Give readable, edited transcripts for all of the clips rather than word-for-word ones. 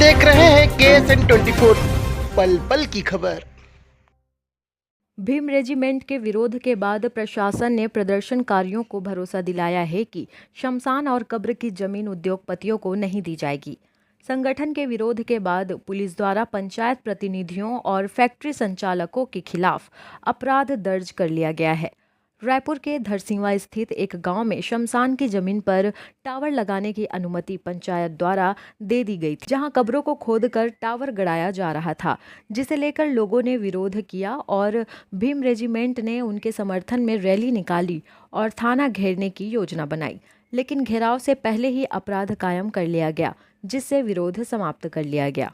देख रहे हैं KSN 24 पल पल की खबर। भीम रेजिमेंट के विरोध के बाद प्रशासन ने प्रदर्शनकारियों को भरोसा दिलाया है कि शमशान और कब्र की जमीन उद्योगपतियों को नहीं दी जाएगी। संगठन के विरोध के बाद पुलिस द्वारा पंचायत प्रतिनिधियों और फैक्ट्री संचालकों के खिलाफ अपराध दर्ज कर लिया गया है। रायपुर के धरसींवा स्थित एक गांव में शमशान की जमीन पर टावर लगाने की अनुमति पंचायत द्वारा दे दी गई थी, जहां कब्रों को खोदकर टावर गड़ाया जा रहा था, जिसे लेकर लोगों ने विरोध किया और भीम रेजिमेंट ने उनके समर्थन में रैली निकाली और थाना घेरने की योजना बनाई, लेकिन घेराव से पहले ही अपराध कायम कर लिया गया, जिससे विरोध समाप्त कर लिया गया।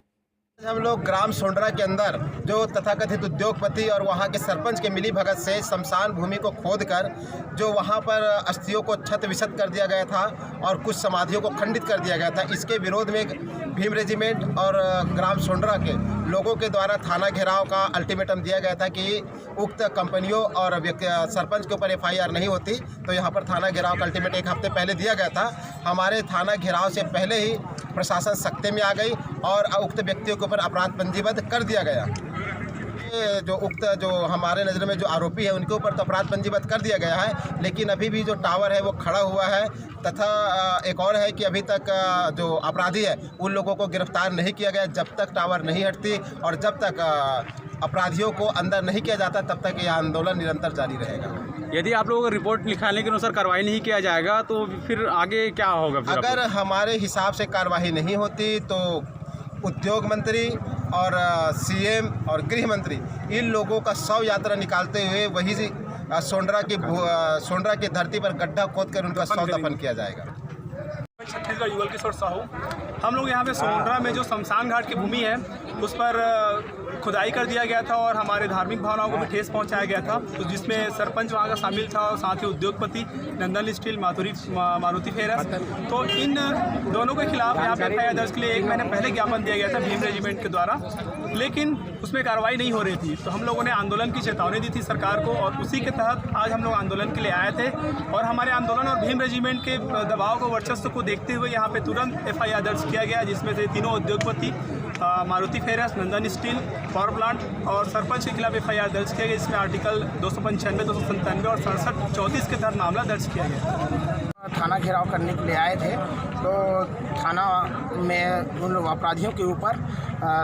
हम लोग ग्राम सोंडरा के अंदर जो तथाकथित उद्योगपति और वहाँ के सरपंच के मिली भगत से शमशान भूमि को खोदकर जो वहाँ पर अस्थियों को छत विछत कर दिया गया था और कुछ समाधियों को खंडित कर दिया गया था, इसके विरोध में भीम रेजिमेंट और ग्राम सोंडरा के लोगों के द्वारा थाना घेराव का अल्टीमेटम दिया गया था कि उक्त कंपनियों और सरपंच के ऊपर FIR नहीं होती तो यहाँ पर थाना घेराव का अल्टीमेट एक हफ्ते पहले दिया गया था। हमारे थाना घेराव से पहले ही प्रशासन सख्ते में आ गई और उक्त व्यक्तियों के ऊपर अपराध पंजीबद्ध कर दिया गया। जो हमारे नज़र में जो आरोपी है उनके ऊपर तो अपराध पंजीबद्ध कर दिया गया है, लेकिन अभी भी जो टावर है वो खड़ा हुआ है तथा एक और है कि अभी तक जो अपराधी है उन लोगों को गिरफ्तार नहीं किया गया। जब तक टावर नहीं हटती और जब तक अपराधियों को अंदर नहीं किया जाता तब तक यह आंदोलन निरंतर जारी रहेगा। यदि आप लोगों को रिपोर्ट लिखाने के अनुसार कार्रवाई नहीं किया जाएगा तो फिर आगे क्या होगा? अगर हमारे हिसाब से कार्रवाई नहीं होती तो उद्योग मंत्री और CM और गृह मंत्री इन लोगों का शव यात्रा निकालते हुए वही सोंडरा की धरती पर गड्ढा खोदकर उनका शव दफन किया जाएगा। छत्तीसगढ़ युगल किशोर साहू, हम लोग यहाँ पे सोंडरा में जो शमशान घाट की भूमि है उस पर खुदाई कर दिया गया था और हमारे धार्मिक भावनाओं को भी ठेस पहुँचाया गया था, तो जिसमें सरपंच वहाँ का शामिल था और साथ ही उद्योगपति नंदन स्टील मारुति फेरस। तो इन दोनों के खिलाफ यहाँ पे FIR दर्ज के लिए 1 महीने पहले ज्ञापन दिया गया था भीम रेजिमेंट के द्वारा, लेकिन उसमें कार्रवाई नहीं हो रही थी। तो हम लोगों ने आंदोलन की चेतावनी दी थी सरकार को और उसी के तहत आज हम लोग आंदोलन के लिए आए थे और हमारे आंदोलन और भीम रेजिमेंट के दबाव को वर्चस्व को देखते हुए यहाँ पे तुरंत FIR दर्ज किया गया, जिसमें से तीनों उद्योगपति मारुति फेरस, नंदन स्टील, पावर प्लांट और सरपंच के खिलाफ FIR दर्ज किया गया, जिसमें आर्टिकल 295, 297 और 67, 34 के तहत मामला दर्ज किया गया। थाना घेराव करने के लिए आए थे तो थाना में उन अपराधियों के ऊपर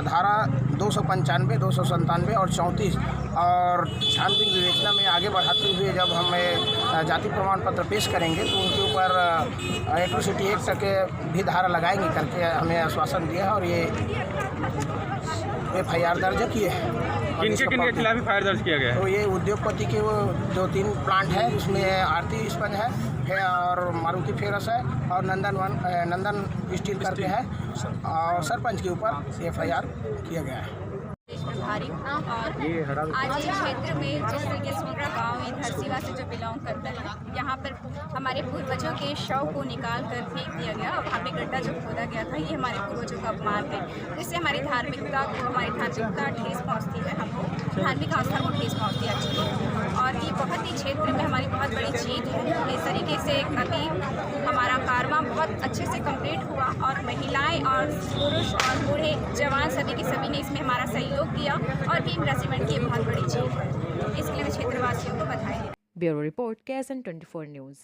धारा 295, 297 और 34 और छानबीन विवेचना में आगे बढ़ाते हुए जब हमें जाति प्रमाण पत्र पेश करेंगे तो उनके ऊपर एट्रोसिटी एक्ट के भी धारा लगाएंगे करके हमें आश्वासन दिया है और ये FIR दर्ज किए हैं। किनके खिलाफ FIR दर्ज किया गया है? तो ये उद्योगपति के वो 2-3 प्लांट है, उसमें आरती स्पंज है और मारुति फेरस है और नंदन स्टील करके है और सरपंच के ऊपर FIR किया गया है। और आज इस क्षेत्र में जिस तरीके सोंडरा गाँव में धरसीवा से जो बिलोंग करता है, यहाँ पर हमारे पूर्वजों के शव को निकाल कर फेंक दिया गया और वहाँ पे गड्ढा जो खोदा गया था, ये हमारे पूर्वजों का अपमान है। इससे हमारी धार्मिकता ठेस पहुँचती है, हमको धार्मिक आस्था को ठेस पहुँचती है अच्छी। और ये बहुत ही क्षेत्र में हमारी बहुत बड़ी जीत है। इस तरीके से अभी हमारा कारवां बहुत अच्छे से कंप्लीट हुआ और महिलाएं और पुरुष और बूढ़े जवान सभी के सभी ने इसमें हमारा सहयोग किया और भीम रेजिमेंट की बहुत बड़ी जीत है। इसके लिए मैं क्षेत्रवासियों को बधाई। Bureau report KSN 24 news.